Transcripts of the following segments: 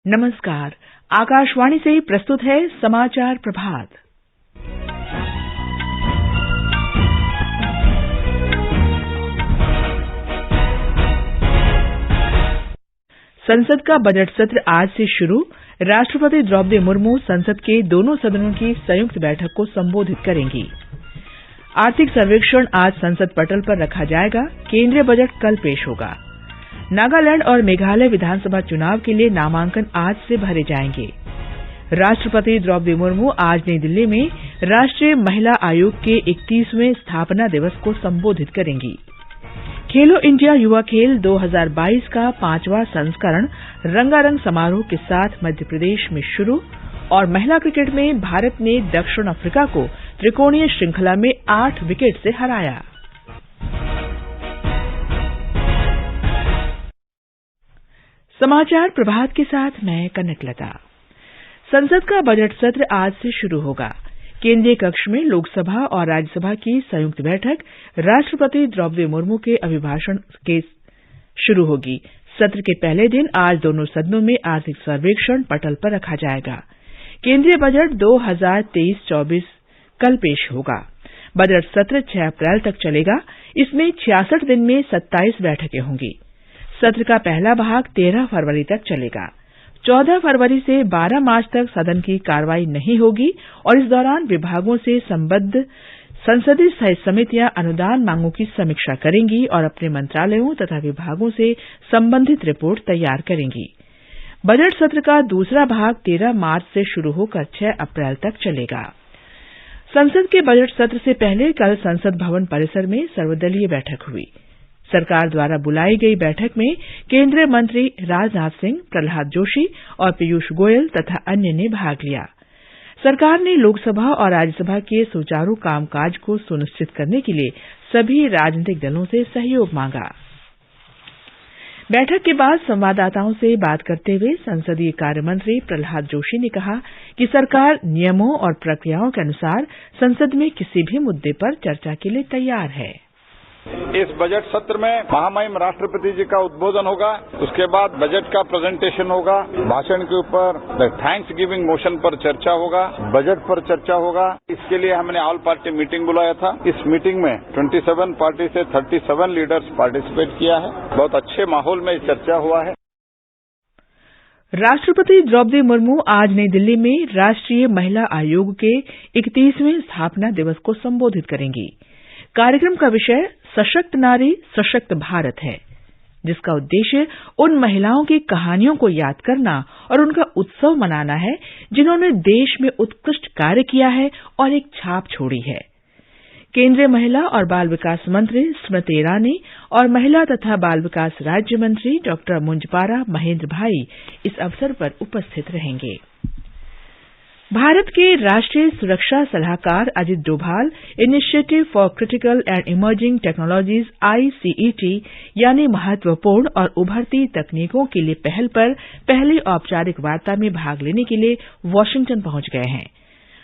नमस्कार। आकाशवाणी से प्रस्तुत है समाचार प्रभात। संसद का बजट सत्र आज से शुरू। राष्ट्रपति द्रौपदी मुर्मू संसद के दोनों सदनों की संयुक्त बैठक को संबोधित करेंगी। आर्थिक सर्वेक्षण आज संसद पटल पर रखा जाएगा। केंद्रीय बजट कल पेश होगा। नागालैंड और मेघालय विधानसभा चुनाव के लिए नामांकन आज से भरे जाएंगे। राष्ट्रपति द्रौपदी मुर्मू आज नई दिल्ली में राष्ट्रीय महिला आयोग के 31वें स्थापना दिवस को संबोधित करेंगी। खेलो इंडिया युवा खेल 2022 का 5वां संस्करण रंगारंग समारोह के साथ मध्य प्रदेश में शुरू और महिला क्रिकेट में भारत ने दक्षिण अफ्रीका को त्रिकोणीय श्रृंखला में 8 विकेट से हराया। समाचार प्रभात के साथ मैं कनकलता। संसद का बजट सत्र आज से शुरू होगा। केंद्रीय कक्ष में लोकसभा और राज्यसभा की संयुक्त बैठक राष्ट्रपति द्रौपदी मुर्मू के अभिभाषण के शुरू होगी। सत्र के पहले दिन आज दोनों सदनों में आर्थिक सर्वेक्षण पटल पर रखा जाएगा। केंद्रीय बजट 2023-24 कल पेश होगा। बजट सत्र 6 अप्रैल तक चलेगा। इसमें 66 दिन में 27 बैठकें होंगी। सत्र का पहला भाग 13 फरवरी तक चलेगा। 14 फरवरी से 12 मार्च तक सदन की कार्रवाई नहीं होगी और इस दौरान विभागों से संबद्ध संसदीय समितियां अनुदान मांगों की समीक्षा करेंगी और अपने मंत्रालयों तथा विभागों से संबंधित रिपोर्ट तैयार करेंगी। बजट सत्र का दूसरा भाग 13 मार्च से शुरू होकर 6 अप्रैल तक चलेगा। संसद के बजट सत्र से पहले कल संसद भवन परिसर में सर्वदलीय बैठक हुई। सरकार द्वारा बुलाई गई बैठक में केंद्रीय मंत्री राजनाथ सिंह, प्रहलाद जोशी और पीयूष गोयल तथा अन्य ने भाग लिया। सरकार ने लोकसभा और राज्यसभा के सुचारू कामकाज को सुनिश्चित करने के लिए सभी राजनीतिक दलों से सहयोग मांगा। बैठक के बाद संवाददाताओं से बात करते हुए संसदीय कार्य मंत्री प्रहलाद जोशी ने कहा कि सरकार नियमों और प्रक्रियाओं के अनुसार संसद में किसी भी मुद्दे पर चर्चा के लिए तैयार है। इस बजट सत्र में महामहिम राष्ट्रपति जी का उद्बोधन होगा। उसके बाद बजट का प्रेजेंटेशन होगा। भाषण के ऊपर थैंक्स गिविंग मोशन पर चर्चा होगा। बजट पर चर्चा होगा। इसके लिए हमने ऑल पार्टी मीटिंग बुलाया था। इस मीटिंग में 27 पार्टी से 37 लीडर्स पार्टिसिपेट किया है। बहुत अच्छे माहौल में चर्चा हुआ है। राष्ट्रपति द्रौपदी मुर्मू आज नई दिल्ली में राष्ट्रीय महिला आयोग के 31वें स्थापना दिवस को संबोधित करेंगी। कार्यक्रम का विषय सशक्त नारी सशक्त भारत है, जिसका उद्देश्य उन महिलाओं की कहानियों को याद करना और उनका उत्सव मनाना है जिन्होंने देश में उत्कृष्ट कार्य किया है और एक छाप छोड़ी है। केंद्रीय महिला और बाल विकास मंत्री स्मृति ईरानी और महिला तथा बाल विकास राज्य मंत्री डॉ मुंजपारा महेंद्र भाई इस अवसर पर उपस्थित रहेंगे। भारत के राष्ट्रीय सुरक्षा सलाहकार Ajit Doval initiative for critical and emerging technologies ICET यानी महत्वपूर्ण और उभरती तकनीकों के लिए पहल पर पहली औपचारिक वार्ता में भाग लेने के लिए वाशिंगटन पहुंच गए हैं।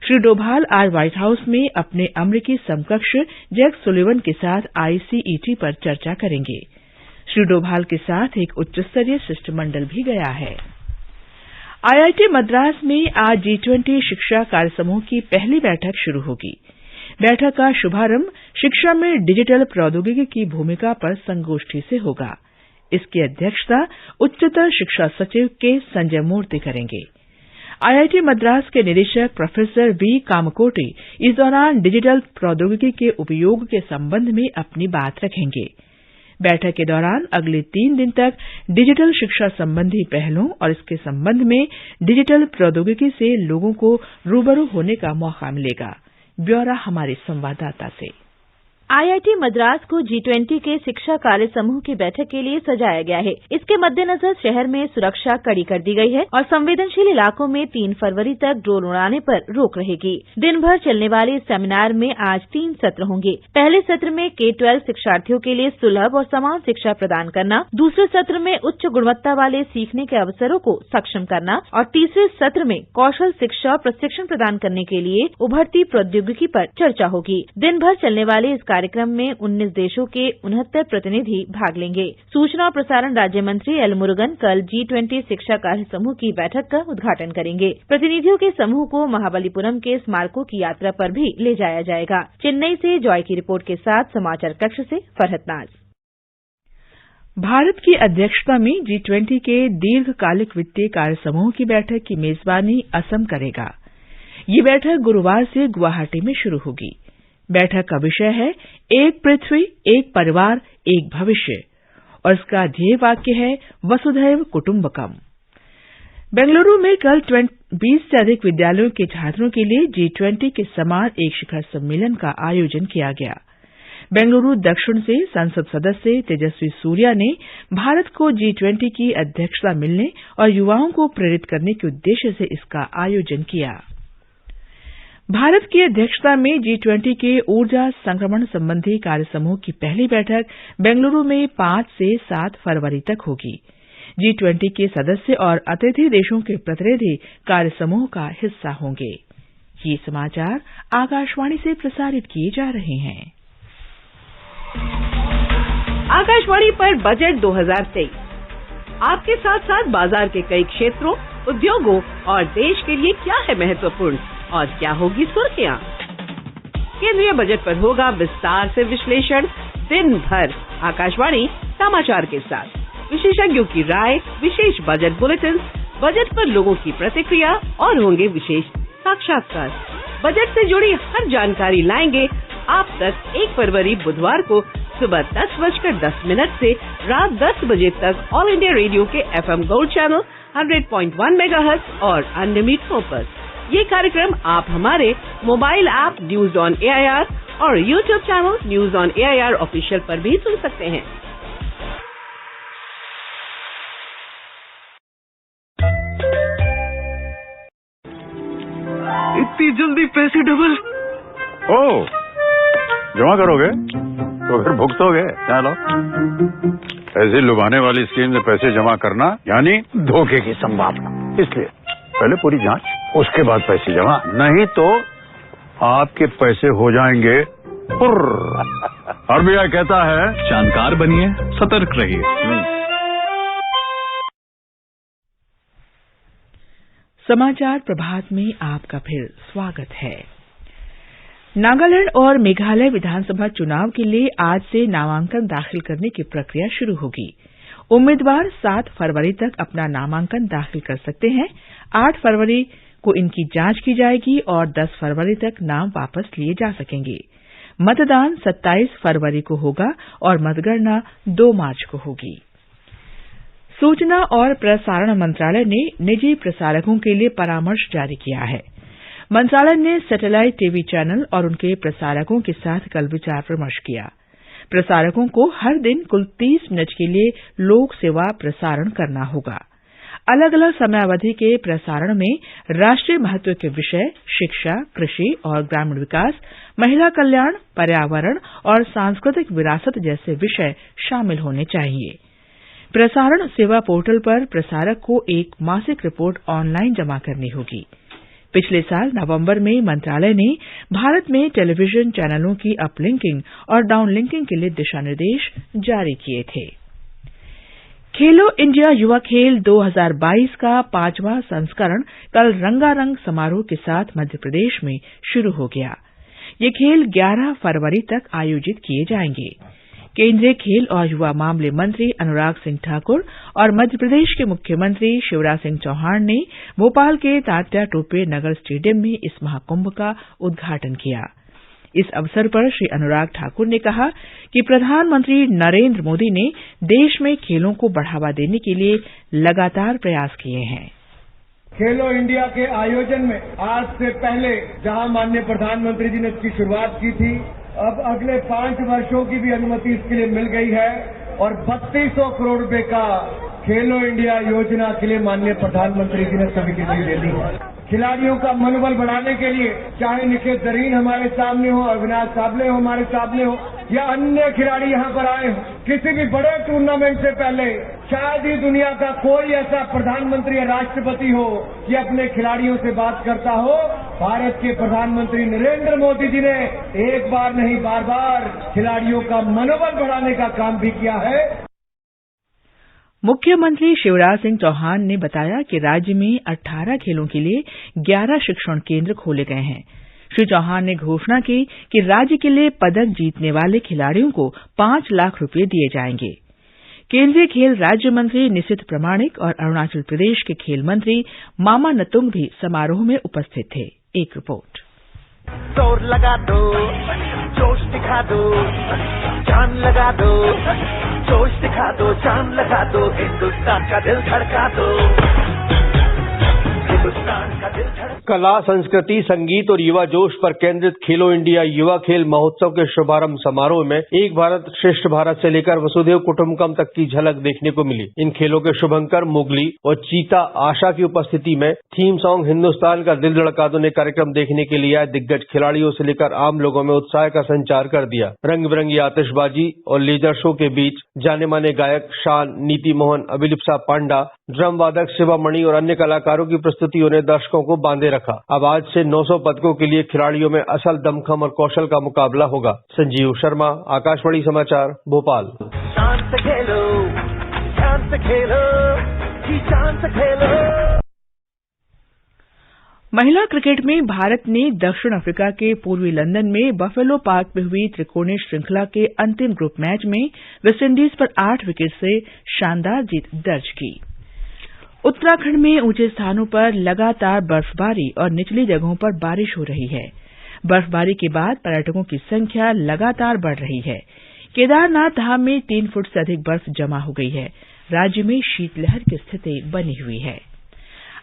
श्री डोभाल आज व्हाइट हाउस में अपने अमरीकी समकक्ष जैक सुलिवन के साथ ICET पर चर्चा करेंगे। श्री डोभाल के साथ एक उच्चस्तरीय शिष्टमंडल भी गया है। IIT मद्रास में आज G20 शिक्षा कार्यसमूह की पहली बैठक शुरू होगी। बैठक का शुभारंभ शिक्षा में डिजिटल प्रौद्योगिकी की भूमिका पर संगोष्ठी से होगा। इसकी अध्यक्षता उच्चतर शिक्षा सचिव के संजय मूर्ति करेंगे। IIT मद्रास के निदेशक प्रोफेसर V कामकोटी इस दौरान डिजिटल प्रौद्योगिकी के उपयोग के संबंध में अपनी बात रखेंगे। बैठक के दौरान अगले 3 दिन तक डिजिटल शिक्षा संबंधी पहलों और इसके संबंध में डिजिटल प्रौद्योगिकी से लोगों को रूबरू होने का मौका मिलेगा। ब्यौरा हमारे संवाददाता से। IIT मद्रास को G20 के शिक्षा कार्य समूह की बैठक के लिए सजाया गया है। इसके मद्देनजर शहर में सुरक्षा कड़ी कर दी गई है और संवेदनशील इलाकों में 3 फरवरी तक ड्रोन उड़ाने पर रोक रहेगी। दिन भर चलने वाले इस सेमिनार में आज 3 सत्र होंगे। पहले सत्र में K-12 शिक्षार्थियों के लिए सुलभ और समान शिक्षा प्रदान करना, दूसरे सत्र में उच्च गुणवत्ता वाले सीखने के अवसरों को सक्षम करना और तीसरे सत्र में कौशल शिक्षा और प्रशिक्षण प्रदान करने के लिए उभरती प्रौद्योगिकी पर चर्चा होगी। दिन भर चलने वाले इस कार्यक्रम में 19 देशों के 69 प्रतिनिधि भाग लेंगे। सूचना और प्रसारण राज्य मंत्री एल मुरुगन कल G20 शिक्षा कार्य समूह की बैठक का उद्घाटन करेंगे। प्रतिनिधियों के समूह को महाबलीपुरम के स्मारकों की यात्रा पर भी ले जाया जाएगा। चेन्नई से जॉय की रिपोर्ट के साथ समाचार कक्ष से फरहत नाज। भारत की अध्यक्षता में G20 के दीर्घकालिक वित्तीय कार्य समूह की बैठक की मेजबानी असम करेगा। ये बैठक गुरुवार से गुवाहाटी में शुरू होगी। बैठक का विषय है एक पृथ्वी, एक परिवार, एक भविष्य और इसका ध्येय वाक्य है वसुधैव कुटुंबकम। बेंगलुरु में कल 20 से अधिक विद्यालयों के छात्रों के लिए G20 के समान एक शिखर सम्मेलन का आयोजन किया गया। बेंगलुरु दक्षिण से संसद सदस्य तेजस्वी सूर्या ने भारत को G20 की अध्यक्षता मिलने और युवाओं को प्रेरित करने के उद्देश्य से इसका आयोजन किया। भारत की अध्यक्षता में G20 के ऊर्जा संक्रमण संबंधी कार्य समूह की पहली बैठक बेंगलुरु में 5 से 7 फरवरी तक होगी। G20 के सदस्य और अतिथि देशों के प्रतिनिधि कार्य समूह का हिस्सा होंगे। ये समाचार आकाशवाणी से प्रसारित किए जा रहे हैं। आकाशवाणी पर बजट 2023 आपके साथ साथ बाजार के कई क्षेत्रों, उद्योगों और देश के लिए क्या है महत्वपूर्ण और क्या होगी सुर्खियां। केंद्रीय बजट पर होगा विस्तार से विश्लेषण दिन भर आकाशवाणी समाचार के साथ, विशेषज्ञों की राय, विशेष बजट बुलेटिन, बजट पर लोगों की प्रतिक्रिया और होंगे विशेष साक्षात्कार। बजट से जुड़ी हर जानकारी लाएंगे आप तक 1 फरवरी बुधवार को सुबह 10:10 से रात 10 बजे तक ऑल इंडिया रेडियो के FM गोल्ड चैनल 100.1 मेगाहर्ट्ज और अन्य मीटरों पर। ये कार्यक्रम आप हमारे mobile app news on AIR और YouTube channel news on AIR official पर भी सुन सकते हैं। इतनी जल्दी पैसे डबल? ओह, जमा करोगे तो फिर भुगतोगे। चलो, ऐसे लुभाने वाली स्कीम में पैसे जमा करना यानी धोखे की संभावना, इसलिए पहले पूरी जांच, उसके बाद पैसे जमा, नहीं तो आपके पैसे हो जाएंगे पुर्र। RBI कहता है जानकार बनिए, सतर्क रहिए। समाचार प्रभात में आपका फिर स्वागत है। नागालैंड और मेघालय विधानसभा चुनाव के लिए आज से नामांकन दाखिल करने की प्रक्रिया शुरू होगी। उम्मीदवार 7 फरवरी तक अपना नामांकन दाखिल कर सकते हैं। 8 फरवरी को इनकी जांच की जाएगी और 10 फरवरी तक नाम वापस लिए जा सकेंगे। मतदान 27 फरवरी को होगा और मतगणना 2 मार्च को होगी। सूचना और प्रसारण मंत्रालय ने निजी प्रसारकों के लिए परामर्श जारी किया है। मंत्रालय ने सैटेलाइट टीवी चैनल और उनके प्रसारकों के साथ कल विचार विमर्श किया। प्रसारकों को हर दिन कुल 30 मिनट के लिए लोक सेवा प्रसारण करना होगा। अलग अलग समयावधि के प्रसारण में राष्ट्रीय महत्व के विषय, शिक्षा, कृषि और ग्रामीण विकास, महिला कल्याण, पर्यावरण और सांस्कृतिक विरासत जैसे विषय शामिल होने चाहिए। प्रसारण सेवा पोर्टल पर प्रसारक को एक मासिक रिपोर्ट ऑनलाइन जमा करनी होगी। पिछले साल नवंबर में मंत्रालय ने भारत में टेलीविजन चैनलों की अपलिंकिंग और डाउनलिंकिंग के लिए दिशा निर्देश जारी किए थे। खेलो इंडिया युवा खेल 2022 का 5वां संस्करण कल रंगारंग समारोह के साथ मध्य प्रदेश में शुरू हो गया। ये खेल 11 फरवरी तक आयोजित किए जाएंगे। केंद्रीय खेल और युवा मामले मंत्री अनुराग सिंह ठाकुर और मध्य प्रदेश के मुख्यमंत्री शिवराज सिंह चौहान ने भोपाल के तात्या टोपे नगर स्टेडियम में इस महाकुंभ का उद्घाटन किया। इस अवसर पर श्री अनुराग ठाकुर ने कहा कि प्रधानमंत्री नरेंद्र मोदी ने देश में खेलों को बढ़ावा देने के लिए लगातार प्रयास किए हैं। खेलो इंडिया के आयोजन में आज से पहले जहां माननीय प्रधानमंत्री जी ने इसकी शुरुआत की थी, अब अगले 5 वर्षों की भी अनुमति इसके लिए मिल गई है और 3200 करोड़ रुपए का खेलो इंडिया योजना के लिए माननीय प्रधानमंत्री जी ने स्वीकृति दे दी है। खिलाड़ियों का मनोबल बढ़ाने के लिए चाहे निखिल जरीन हमारे सामने हो, अविनाश साबले हमारे सामने हो या अन्य खिलाड़ी यहां पर आए हो, किसी भी बड़े टूर्नामेंट से पहले शायद ही दुनिया का कोई ऐसा प्रधानमंत्री या राष्ट्रपति हो कि अपने खिलाड़ियों से बात करता हो। भारत के प्रधानमंत्री नरेंद्र मोदी जी ने एक बार नहीं बार-बार खिलाड़ियों का मनोबल बढ़ाने का काम भी किया है। मुख्यमंत्री शिवराज सिंह चौहान ने बताया कि राज्य में 18 खेलों के लिए 11 शिक्षण केंद्र खोले गए हैं। श्री चौहान ने घोषणा की कि राज्य के लिए पदक जीतने वाले खिलाड़ियों को 5 लाख रुपए दिए जाएंगे। केंद्रीय खेल राज्य मंत्री निशित प्रामाणिक और अरुणाचल प्रदेश के खेल मंत्री मामा नतुंग भी समारोह में उपस्थित थे। एक रिपोर्ट। जोर लगा दो, जोश दिखा दो, जान लगा दो, जोश दिखा दो, जान लगा दो, हिंदुस्तान का दिल धड़का दो, हिंदुस्तान का दिल धड़का। कला, संस्कृति, संगीत और युवा जोश पर केंद्रित खेलो इंडिया युवा खेल महोत्सव के शुभारंभ समारोह में एक भारत श्रेष्ठ भारत से लेकर वसुधैव कुटुंबकम तक की झलक देखने को मिली। इन खेलों के शुभंकर मोगली और चीता आशा की उपस्थिति में थीम सॉन्ग हिंदुस्तान का दिल धड़का दो ने कार्यक्रम देखने के लिए आए दिग्गज खिलाड़ियों से लेकर आम लोगों में उत्साह का संचार कर दिया। रंग बिरंगी आतिशबाजी और लेजर शो के बीच जाने माने गायक शान, नीति मोहन, अभिलिप्सा पांडा, ड्रम वादक शिवामणि और अन्य कलाकारों की प्रस्तुतियों ने दर्शकों को बांधे रखा। अब आज से 900 पदकों के लिए खिलाड़ियों में असल दमखम और कौशल का मुकाबला होगा। संजीव शर्मा, आकाशवाणी समाचार, भोपाल। शान से खेलो, शान से खेलो, जी शान से खेलो। महिला क्रिकेट में भारत ने दक्षिण अफ्रीका के पूर्वी लंदन में बफेलो पार्क में हुई त्रिकोणीय श्रृंखला के अंतिम ग्रुप मैच में वेस्टइंडीज पर 8 विकेट से शानदार जीत दर्ज की। उत्तराखंड में ऊंचे स्थानों पर लगातार बर्फबारी और निचली जगहों पर बारिश हो रही है। बर्फबारी के बाद पर्यटकों की संख्या लगातार बढ़ रही है। केदारनाथ धाम में 3 फुट से अधिक बर्फ जमा हो गई है। राज्य में शीतलहर की स्थिति बनी हुई है।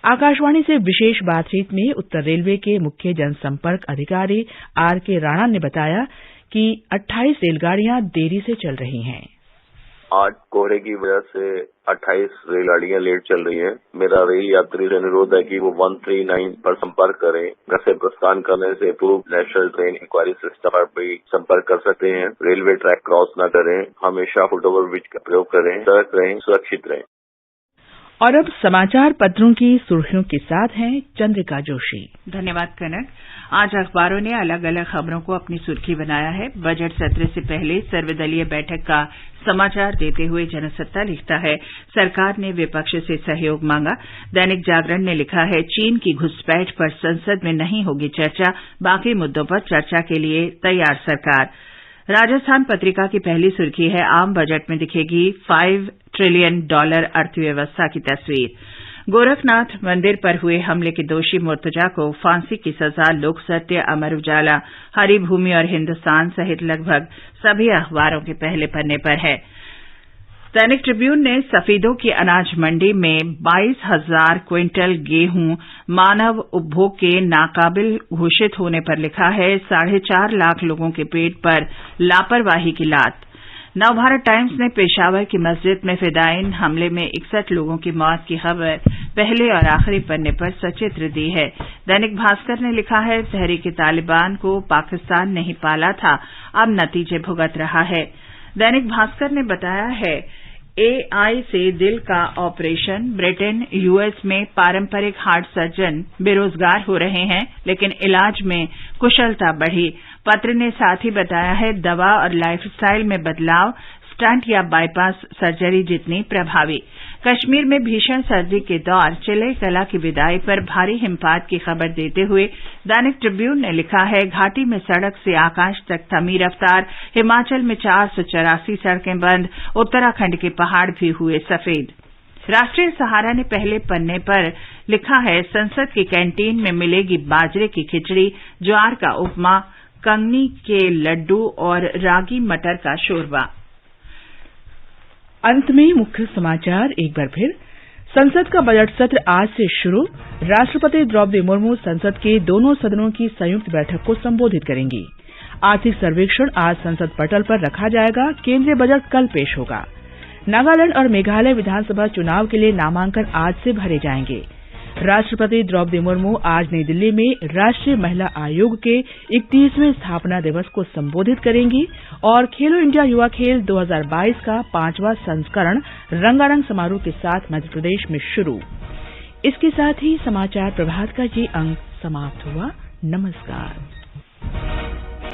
आकाशवाणी से विशेष बातचीत में उत्तर रेलवे के मुख्य जनसंपर्क अधिकारी आर.के. राणा ने बताया कि 28 रेलगाड़ियां देरी से चल रही हैं। आज कोहरे की वजह से 28 रेलगाड़ियां लेट चल रही हैं। मेरा रेल यात्री से अनुरोध है कि वो 139 पर संपर्क करें। घर से प्रस्थान करने से पूर्व नेशनल ट्रेन इंक्वायरी सिस्टम पर भी संपर्क कर सकते हैं। रेलवे ट्रैक क्रॉस न करें। हमेशा फुटओवर ब्रिज का प्रयोग करें। सतर्क रहें, सुरक्षित रहें। और अब समाचार पत्रों की सुर्खियों के साथ हैं चंद्रिका जोशी। धन्यवाद कनक। आज अखबारों ने अलग अलग खबरों को अपनी सुर्खी बनाया है। बजट सत्र से पहले सर्वदलीय बैठक का समाचार देते हुए जनसत्ता लिखता है, सरकार ने विपक्ष से सहयोग मांगा। दैनिक जागरण ने लिखा है, चीन की घुसपैठ पर संसद में नहीं होगी चर्चा, बाकी मुद्दों पर चर्चा के लिए तैयार सरकार। राजस्थान पत्रिका की पहली सुर्खी है, आम बजट में दिखेगी $5 ट्रिलियन अर्थव्यवस्था की तस्वीर। गोरखनाथ मंदिर पर हुए हमले के दोषी मुर्तजा को फांसी की सजा, लोक सत्य, अमर उजाला, हरी भूमि और हिन्दुस्तान सहित लगभग सभी अखबारों के पहले पन्ने पर है। दैनिक ट्रिब्यून ने सफेदों की अनाज मंडी में 22,000 क्विंटल गेहूं मानव उपभोग के नाकाबिल घोषित होने पर लिखा है, 4.5 लाख लोगों के पेट पर लापरवाही की लात। नवभारत टाइम्स ने पेशावर की मस्जिद में फिदायीन हमले में 61 लोगों की मौत की खबर पहले और आखिरी पन्ने पर सचित्र दी है। दैनिक भास्कर ने लिखा है, तहरीक-ए-तालिबान को पाकिस्तान नहीं पाला था, अब नतीजे भुगत रहा है। दैनिक भास्कर ने बताया है, AI से दिल का ऑपरेशन। ब्रिटेन, यूएस में पारंपरिक हार्ट सर्जन बेरोजगार हो रहे हैं, लेकिन इलाज में कुशलता बढ़ी। पत्र ने साथ ही बताया है, दवा और लाइफस्टाइल में बदलाव स्टंट या बाईपास सर्जरी जितनी प्रभावी। कश्मीर में भीषण सर्दी के दौर चिले कला की विदाई पर भारी हिमपात की खबर देते हुए दैनिक ट्रिब्यून ने लिखा है, घाटी में सड़क से आकाश तक थमी रफ्तार। हिमाचल में 484 सड़कें बंद। उत्तराखंड के पहाड़ भी हुए सफेद। राष्ट्रीय सहारा ने पहले पन्ने पर लिखा है, संसद की कैंटीन में मिलेगी बाजरे की खिचड़ी, ज्वार का उपमा, कंगनी के लड्डू और रागी मटर का शोरबा। अंत में मुख्य समाचार एक बार फिर। संसद का बजट सत्र आज से शुरू। राष्ट्रपति द्रौपदी मुर्मू संसद के दोनों सदनों की संयुक्त बैठक को संबोधित करेंगी। आर्थिक सर्वेक्षण आज संसद पटल पर रखा जाएगा। केंद्रीय बजट कल पेश होगा। नागालैंड और मेघालय विधानसभा चुनाव के लिए नामांकन आज से भरे जाएंगे। राष्ट्रपति द्रौपदी मुर्मू आज नई दिल्ली में राष्ट्रीय महिला आयोग के 31वें स्थापना दिवस को संबोधित करेंगी और खेलो इंडिया युवा खेल 2022 का 5वां संस्करण रंगारंग समारोह के साथ मध्य प्रदेश में शुरू। इसके साथ ही समाचार प्रभात का ये अंक समाप्त हुआ। नमस्कार।